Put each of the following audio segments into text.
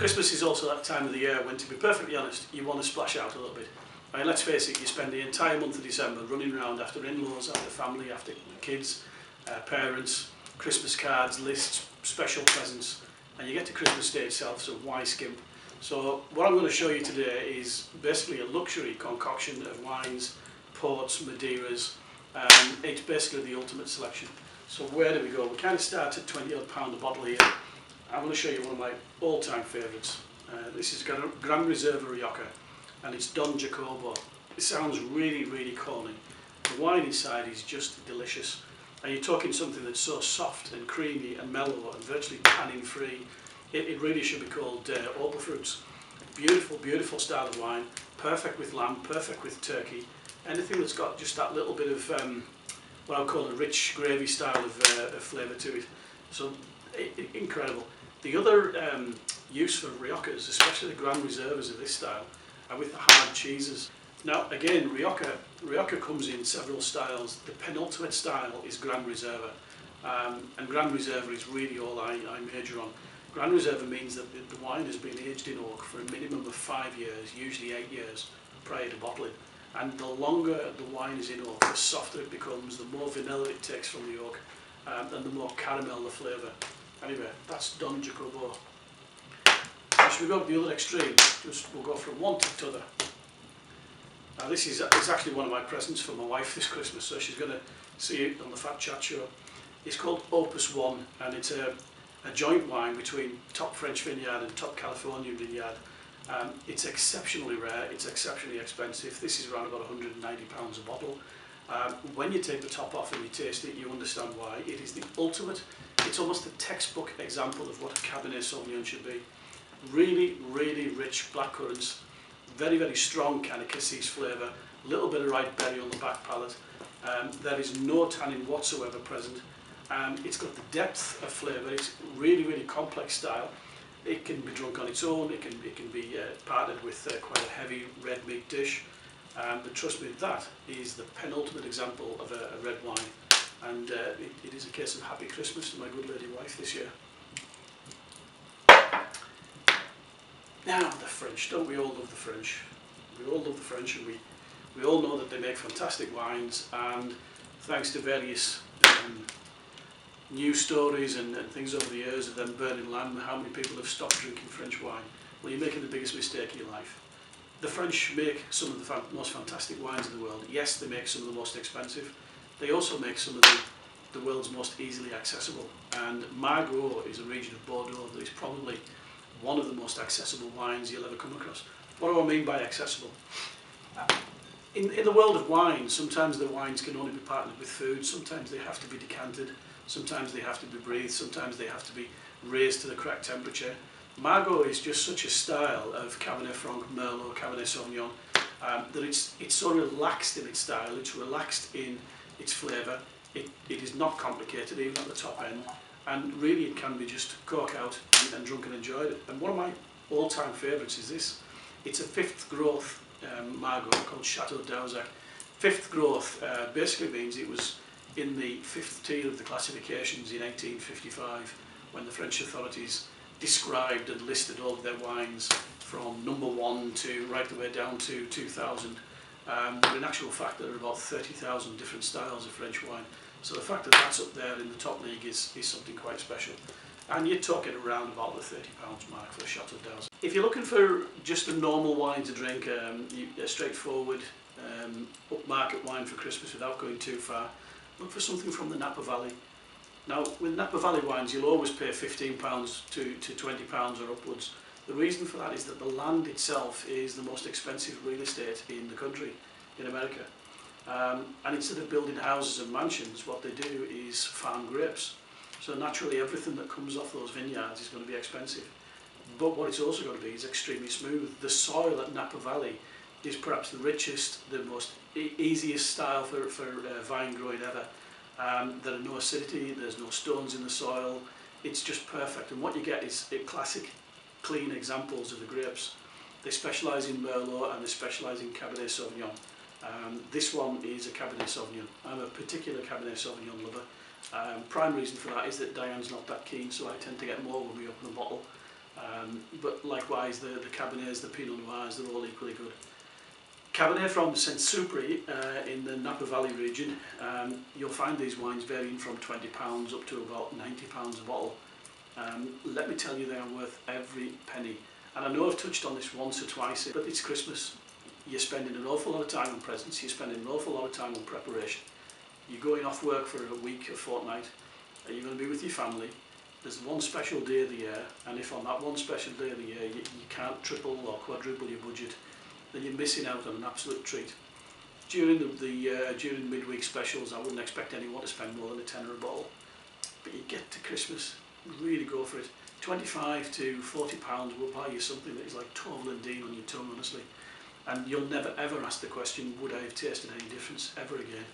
Christmas is also that time of the year when, to be perfectly honest, you want to splash out a little bit. I mean, let's face it, you spend the entire month of December running around after in-laws, after family, after kids, parents, Christmas cards, lists, special presents, and you get to Christmas Day itself, so why skimp? So what I'm going to show you today is basically a luxury concoction of wines, ports, Madeiras. It's basically the ultimate selection. So where do we go? We kind of start at £20 odd a bottle here. I'm going to show you one of my all-time favourites. This is Gran Reserva Rioja, and it's Don Jacobo. It sounds really, really corny. The wine inside is just delicious. And you're talking something that's so soft and creamy and mellow and virtually tannin free. It really should be called opal fruits. Beautiful, beautiful style of wine. Perfect with lamb, perfect with turkey. Anything that's got just that little bit of what I would call a rich gravy style of flavour to it. So incredible. The other use for Riojas, especially the Gran Reservas of this style, are with the hard cheeses. Now again, Rioja comes in several styles. The penultimate style is Gran Reserva, and Gran Reserva is really all I major on. Gran Reserva means that the wine has been aged in oak for a minimum of 5 years, usually 8 years, prior to bottling. And the longer the wine is in oak, the softer it becomes, the more vanilla it takes from the oak, and the more caramel the flavour. Anyway, that's Don Jacobo. Now, should we go to the other extreme? We'll go from one to the other. Now this is actually one of my presents for my wife this Christmas, so she's going to see it on the Fat Chat show. It's called Opus One, and it's a joint wine between top French vineyard and top Californian vineyard. It's exceptionally rare, it's exceptionally expensive. This is around about £190 a bottle. When you take the top off and you taste it, you understand why. It is the ultimate, it's almost a textbook example of what a Cabernet Sauvignon should be. Really, really rich blackcurrants, very, very strong kind of cassis flavour, a little bit of ripe berry on the back palate. There is no tannin whatsoever present. It's got the depth of flavour. It's really, really complex style. It can be drunk on its own. It can be partnered with quite a heavy red meat dish. But trust me, that is the penultimate example of a red wine. And it is a case of happy Christmas to my good lady wife this year. Now the French. Don't we all love the French? We all love the French, and we all know that they make fantastic wines. And thanks to various news stories and things over the years of them burning land, how many people have stopped drinking French wine? Well, you're making the biggest mistake of your life. The French make some of the most fantastic wines in the world. Yes, they make some of the most expensive. They also make some of the world's most easily accessible. And Margaux is a region of Bordeaux that is probably one of the most accessible wines you'll ever come across. What do I mean by accessible? In the world of wine, sometimes the wines can only be partnered with food, sometimes they have to be decanted, sometimes they have to be breathed, sometimes they have to be raised to the correct temperature. Margaux is just such a style of Cabernet Franc, Merlot, Cabernet Sauvignon, that it's so relaxed in its style, it's relaxed in its flavour, it is not complicated even at the top end, and really it can be just cork out and drunk and enjoyed. And one of my all-time favourites is this. It's a fifth growth Margaux called Chateau d'Auzac. Fifth growth basically means it was in the fifth tier of the classifications in 1855 when the French authorities described and listed all of their wines from number 1 to right the way down to 2000. But in actual fact there are about 30,000 different styles of French wine. So the fact that that's up there in the top league is something quite special. And you're talking around about the £30 mark for a Chateau d'Auzac. If you're looking for just a normal wine to drink, a straightforward upmarket wine for Christmas without going too far, look for something from the Napa Valley. Now, with Napa Valley wines, you'll always pay £15 to £20 or upwards. The reason for that is that the land itself is the most expensive real estate in the country, in America. And instead of building houses and mansions, what they do is farm grapes. So naturally, everything that comes off those vineyards is going to be expensive. But what it's also going to be is extremely smooth. The soil at Napa Valley is perhaps the richest, the most easiest style for vine growing ever. There are no acidity, there's no stones in the soil, it's just perfect. And what you get is classic, clean examples of the grapes. They specialise in Merlot and they specialise in Cabernet Sauvignon. This one is a Cabernet Sauvignon. I'm a particular Cabernet Sauvignon lover. Prime reason for that is that Diane's not that keen, so I tend to get more when we open a bottle. But likewise the Cabernets, the Pinot Noirs, they're all equally good. Cabernet from Saint-Supry in the Napa Valley region, you'll find these wines varying from £20 up to about £90 a bottle. Let me tell you, they are worth every penny. And I know I've touched on this once or twice, but it's Christmas. You're spending an awful lot of time on presents, you're spending an awful lot of time on preparation. You're going off work for a week, a fortnight, you're going to be with your family. There's one special day of the year, and if on that one special day of the year you can't triple or quadruple your budget, then you're missing out on an absolute treat. During during midweek specials, I wouldn't expect anyone to spend more than a tenner a bottle. But you get to Christmas, really go for it. £25 to £40 will buy you something that is like Tourmaline on your tongue, honestly. And you'll never ever ask the question, would I have tasted any difference ever again?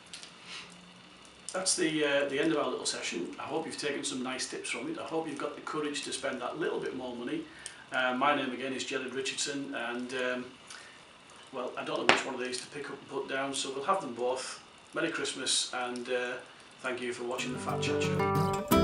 That's the end of our little session. I hope you've taken some nice tips from it. I hope you've got the courage to spend that little bit more money. My name again is Gerard Richardson, and well, I don't know which one of these to pick up and put down, so we'll have them both. Merry Christmas, and thank you for watching the Fat Chat Show.